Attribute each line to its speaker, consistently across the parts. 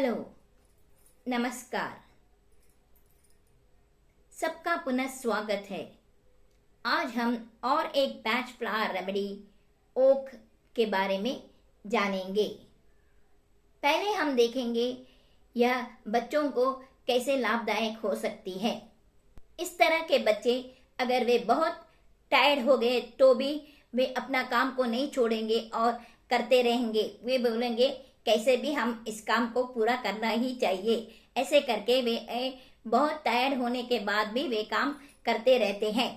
Speaker 1: Hello, नमस्कार। सबका पुनः स्वागत है। आज हम और एक बैच फ्लावर रेमेडी ओक के बारे में जानेंगे। पहले हम देखेंगे यह बच्चों को कैसे लाभदायक हो सकती है। इस तरह के बच्चे अगर वे बहुत टायर्ड हो गए तो भी वे अपना काम को नहीं छोड़ेंगे और करते रहेंगे। वे बोलेंगे कैसे भी हम इस काम को पूरा करना ही चाहिए। ऐसे करके वे बहुत टायर्ड होने के बाद भी वे काम करते रहते हैं।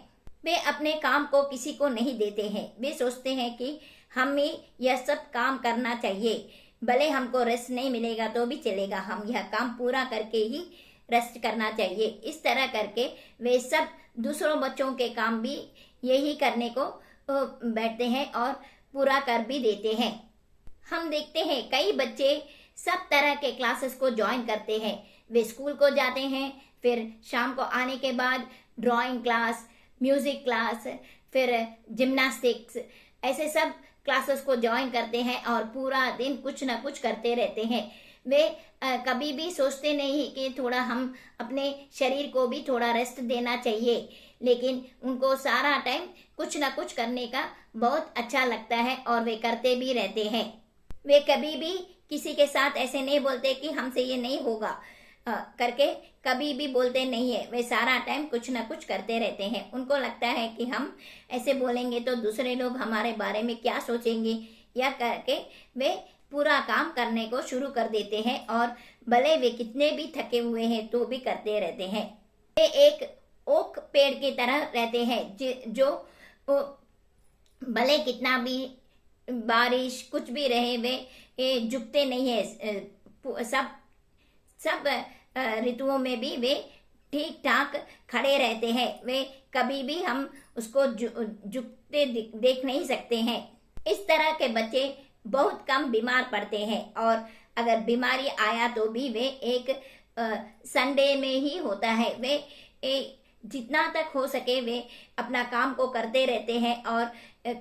Speaker 1: वे अपने काम को किसी को नहीं देते हैं। वे सोचते हैं कि हमें यह सब काम करना चाहिए, भले हमको रेस्ट नहीं मिलेगा तो भी चलेगा, हम यह काम पूरा करके ही रेस्ट करना चाहिए। इस तरह करके वे सब दूसरों बच्चों के काम भी यही करने को बैठते हैं और पूरा कर भी देते हैं। हम देखते हैं कई बच्चे सब तरह के क्लासेस को ज्वाइन करते हैं। वे स्कूल को जाते हैं, फिर शाम को आने के बाद ड्राइंग क्लास, म्यूजिक क्लास, फिर जिम्नास्टिक्स, ऐसे सब क्लासेस को ज्वाइन करते हैं और पूरा दिन कुछ ना कुछ करते रहते हैं। वे कभी भी सोचते नहीं कि थोड़ा हम अपने शरीर को भी थोड़ा रेस्ट देना चाहिए, लेकिन उनको सारा टाइम कुछ ना कुछ करने का बहुत अच्छा लगता है और वे करते भी रहते हैं। वे कभी भी किसी के साथ ऐसे नहीं बोलते कि हमसे ये नहीं होगा करके, कभी भी बोलते नहीं है। वे सारा टाइम कुछ ना कुछ करते रहते हैं। उनको लगता है कि हम ऐसे बोलेंगे तो दूसरे लोग हमारे बारे में क्या सोचेंगे, या करके वे पूरा काम करने को शुरू कर देते हैं और भले वे कितने भी थके हुए हैं तो भी करते रहते हैं। वे एक ओक पेड़ की तरह रहते हैं जो भले कितना भी बारिश कुछ भी रहे वे झुकते नहीं है। सब ऋतुओं में भी वे ठीक ठाक खड़े रहते हैं। वे कभी भी हम उसको झुकते देख नहीं सकते हैं। इस तरह के बच्चे बहुत कम बीमार पड़ते हैं और अगर बीमारी आया तो भी वे एक संडे में ही होता है। वे जितना तक हो सके वे अपना काम को करते रहते हैं और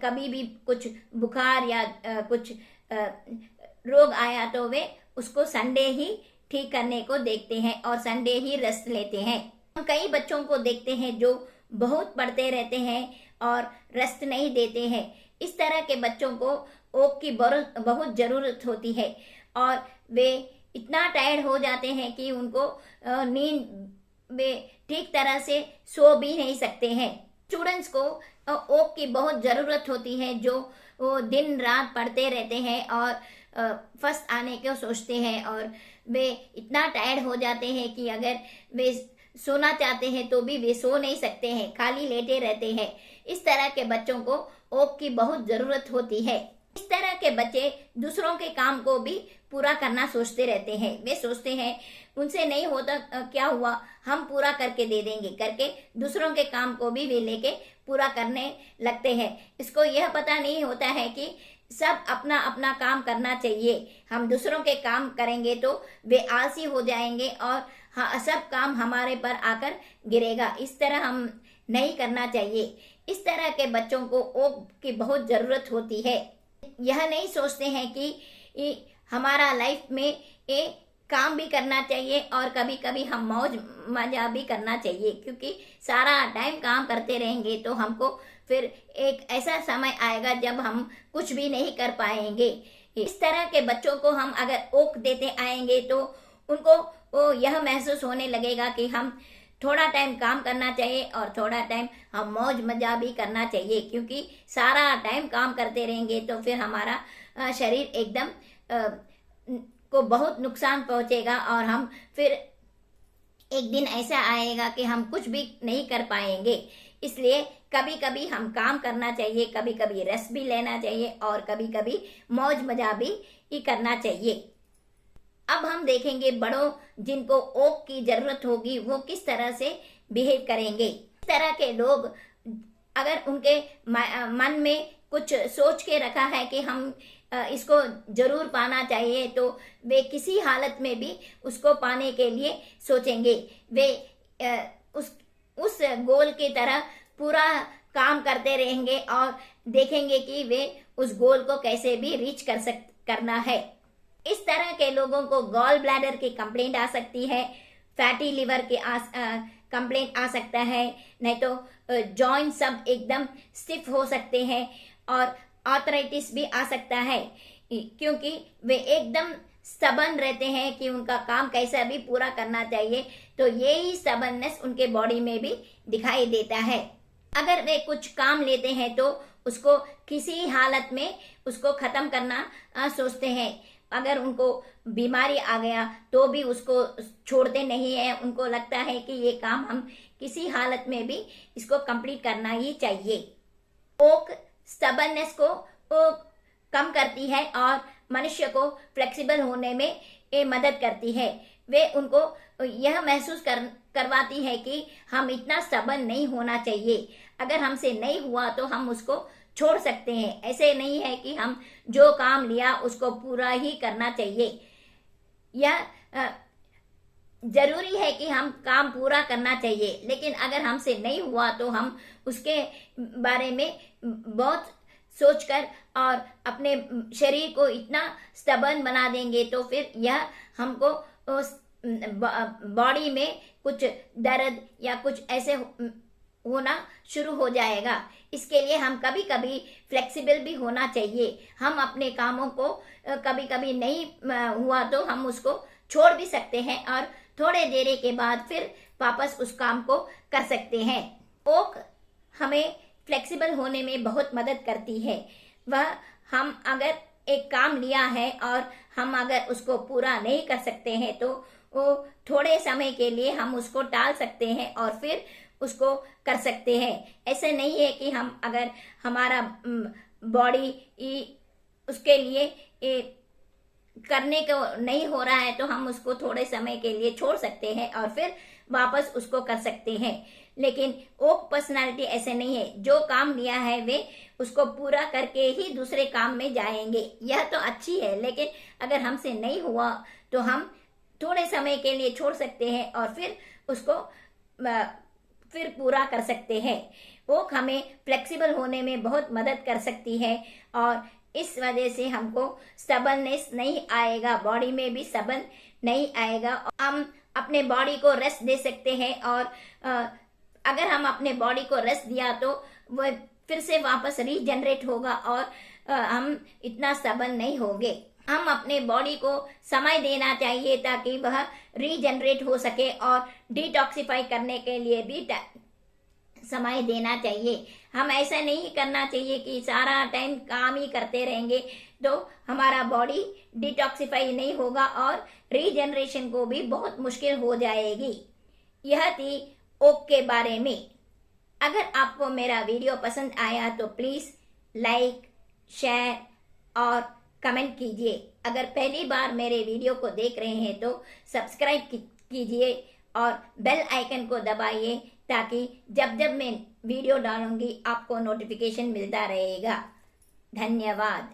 Speaker 1: कभी भी कुछ बुखार या कुछ रोग आया तो वे उसको संडे ही ठीक करने को देखते हैं और संडे ही रेस्ट लेते हैं। हम कई बच्चों को देखते हैं जो बहुत पढ़ते रहते हैं और रेस्ट नहीं देते हैं। इस तरह के बच्चों को ओक की बहुत जरूरत होती है और वे इतना टायर्ड हो जाते हैं कि उनको नींद वे ठीक तरह से सो भी नहीं सकते हैं। स्टूडेंट्स को ओक की बहुत जरूरत होती है, जो वो दिन रात पढ़ते रहते हैं और फर्स्ट आने को सोचते हैं और वे इतना टायर्ड हो जाते हैं कि अगर वे सोना चाहते हैं तो भी वे सो नहीं सकते हैं, खाली लेटे रहते हैं। इस तरह के बच्चों को ओक की बहुत जरूरत होती है। इस तरह के बच्चे दूसरों के काम को भी पूरा करना सोचते रहते हैं। वे सोचते हैं उनसे नहीं होता क्या हुआ, हम पूरा करके दे देंगे करके दूसरों के काम को भी वे लेके पूरा करने लगते हैं। इसको यह पता नहीं होता है कि सब अपना अपना काम करना चाहिए। हम दूसरों के काम करेंगे तो वे आलसी हो जाएंगे और सब काम हमारे पर आकर गिरेगा। इस तरह हम नहीं करना चाहिए। इस तरह के बच्चों को ओक की बहुत जरूरत होती है। यह नहीं सोचते हैं कि हमारा लाइफ में एक काम भी करना चाहिए और कभी कभी हम मौज मजा भी करना चाहिए, क्योंकि सारा टाइम काम करते रहेंगे तो हमको फिर एक ऐसा समय आएगा जब हम कुछ भी नहीं कर पाएंगे। इस तरह के बच्चों को हम अगर ओक देते आएंगे तो उनको यह महसूस होने लगेगा कि हम थोड़ा टाइम काम करना चाहिए और थोड़ा टाइम हम मौज मजा भी करना चाहिए, क्योंकि सारा टाइम काम करते रहेंगे तो फिर हमारा शरीर एकदम को बहुत नुकसान पहुंचेगा और हम फिर एक दिन ऐसा आएगा कि हम कुछ भी नहीं कर पाएंगे। इसलिए कभी कभी हम काम करना चाहिए, कभी कभी रेस्ट भी लेना चाहिए और कभी कभी मौज मजा भी करना चाहिए। अब हम देखेंगे बड़ों जिनको ओक की जरूरत होगी वो किस तरह से बिहेव करेंगे। इस तरह के लोग अगर उनके मन में कुछ सोच के रखा है कि हम इसको जरूर पाना चाहिए तो वे किसी हालत में भी उसको पाने के लिए सोचेंगे। वे उस गोल की तरह पूरा काम करते रहेंगे और देखेंगे कि वे उस गोल को कैसे भी रीच करना है। इस तरह के लोगों को गॉल ब्लैडर की कंप्लेंट आ सकती है, फैटी लिवर की कंप्लेंट आ सकता है, नहीं तो जॉइंट सब एकदम स्टिफ हो सकते हैं और आर्थराइटिस भी आ सकता है, क्योंकि वे एकदम स्टबर्न रहते हैं कि उनका काम कैसा भी पूरा करना चाहिए, तो यही स्टबर्ननेस उनके बॉडी में भी दिखाई देता है। अगर वे कुछ काम लेते हैं तो उसको किसी हालत में उसको खत्म करना सोचते हैं। अगर उनको बीमारी आ गया तो भी उसको छोड़ते नहीं है, उनको लगता है कि ये काम हम किसी हालत में भी इसको कंप्लीट करना ही चाहिए। ओक स्टबर्ननेस को कम करती है और मनुष्य को फ्लेक्सिबल होने में ये मदद करती है। वे उनको यह महसूस करवाती है कि हम इतना स्टबर्न नहीं होना चाहिए, अगर हमसे नहीं हुआ तो हम उसको छोड़ सकते हैं। ऐसे नहीं है कि हम जो काम लिया उसको पूरा ही करना चाहिए। यह जरूरी है कि हम काम पूरा करना चाहिए, लेकिन अगर हमसे नहीं हुआ तो हम उसके बारे में बहुत सोचकर और अपने शरीर को इतना स्टबर्न बना देंगे तो फिर यह हमको बॉडी में कुछ दर्द या कुछ ऐसे होना शुरू हो जाएगा। इसके लिए हम कभी कभी फ्लेक्सिबल भी होना चाहिए। हम अपने कामों को कभी कभी नहीं हुआ तो हम उसको छोड़ भी सकते हैं और थोड़े देर के बाद फिर वापस उस काम को कर सकते हैं। ओक हमें फ्लेक्सिबल होने में बहुत मदद करती है। वह हम अगर एक काम लिया है और हम अगर उसको पूरा नहीं कर सकते हैं तो वो थोड़े समय के लिए हम उसको टाल सकते हैं और फिर उसको कर सकते हैं। ऐसे नहीं है कि हम अगर हमारा बॉडी उसके लिए करने को नहीं हो रहा है तो हम उसको थोड़े समय के लिए छोड़ सकते हैं और फिर वापस उसको कर सकते हैं। लेकिन ओक पर्सनालिटी ऐसे नहीं है, जो काम लिया है वे उसको पूरा करके ही दूसरे काम में जाएंगे। यह तो अच्छी है, लेकिन अगर हमसे नहीं हुआ तो हम थोड़े समय के लिए छोड़ सकते हैं और फिर उसको फिर पूरा कर सकते हैं। ओक हमें फ्लेक्सिबल होने में बहुत मदद कर सकती है और इस वजह से हमको स्टबर्ननेस नहीं आएगा, बॉडी में भी स्टबर्न नहीं आएगा। हम अपने बॉडी को रेस्ट दे सकते हैं और अगर हम अपने बॉडी को रेस्ट दिया तो वह फिर से वापस रीजनरेट होगा और हम इतना स्टबर्न नहीं होंगे। हम अपने बॉडी को समय देना चाहिए ताकि वह रीजनरेट हो सके और डिटॉक्सिफाई करने के लिए भी समय देना चाहिए। हम ऐसा नहीं करना चाहिए कि सारा टाइम काम ही करते रहेंगे, तो हमारा बॉडी डिटॉक्सिफाई नहीं होगा और रीजनरेशन को भी बहुत मुश्किल हो जाएगी। यह थी ओक के बारे में। अगर आपको मेरा वीडियो पसंद आया तो प्लीज़ लाइक, शेयर और कमेंट कीजिए। अगर पहली बार मेरे वीडियो को देख रहे हैं तो सब्सक्राइब कीजिए और बेल आइकन को दबाइए ताकि जब जब मैं वीडियो डालूंगी आपको नोटिफिकेशन मिलता रहेगा। धन्यवाद।